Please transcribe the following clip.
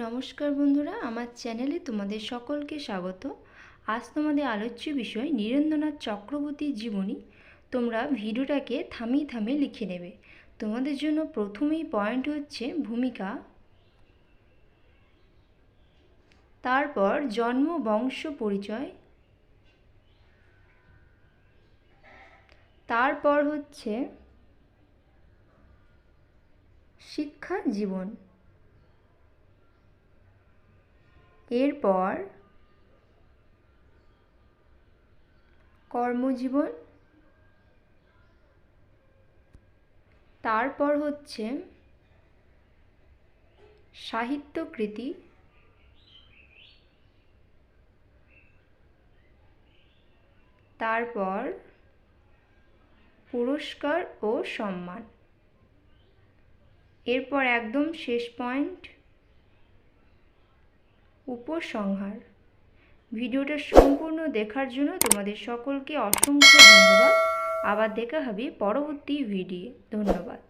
নমস্কার বন্ধুরা, আমার চ্যানেলে তোমাদের সকলকে স্বাগত। আজ তোমাদের আলোচ্য বিষয় নীরেন্দ্রনাথ চক্রবর্তীর জীবনী। তোমরা ভিডিওটাকে থামিয়ে থামিয়ে লিখে নেবে। তোমাদের জন্য প্রথমেই পয়েন্ট হচ্ছে ভূমিকা, তারপর জন্ম বংশ পরিচয়, তারপর হচ্ছে শিক্ষা জীবন, এরপর কর্মজীবন, তারপর হচ্ছে সাহিত্যকৃতি, তারপর পুরস্কার ও সম্মান, এরপর একদম শেষ পয়েন্ট উপসংহার। ভিডিওটা সম্পূর্ণ দেখার জন্য তোমাদের সকলকে অসংখ্য ধন্যবাদ। আবার দেখা হবে পরবর্তী ভিডিও। ধন্যবাদ।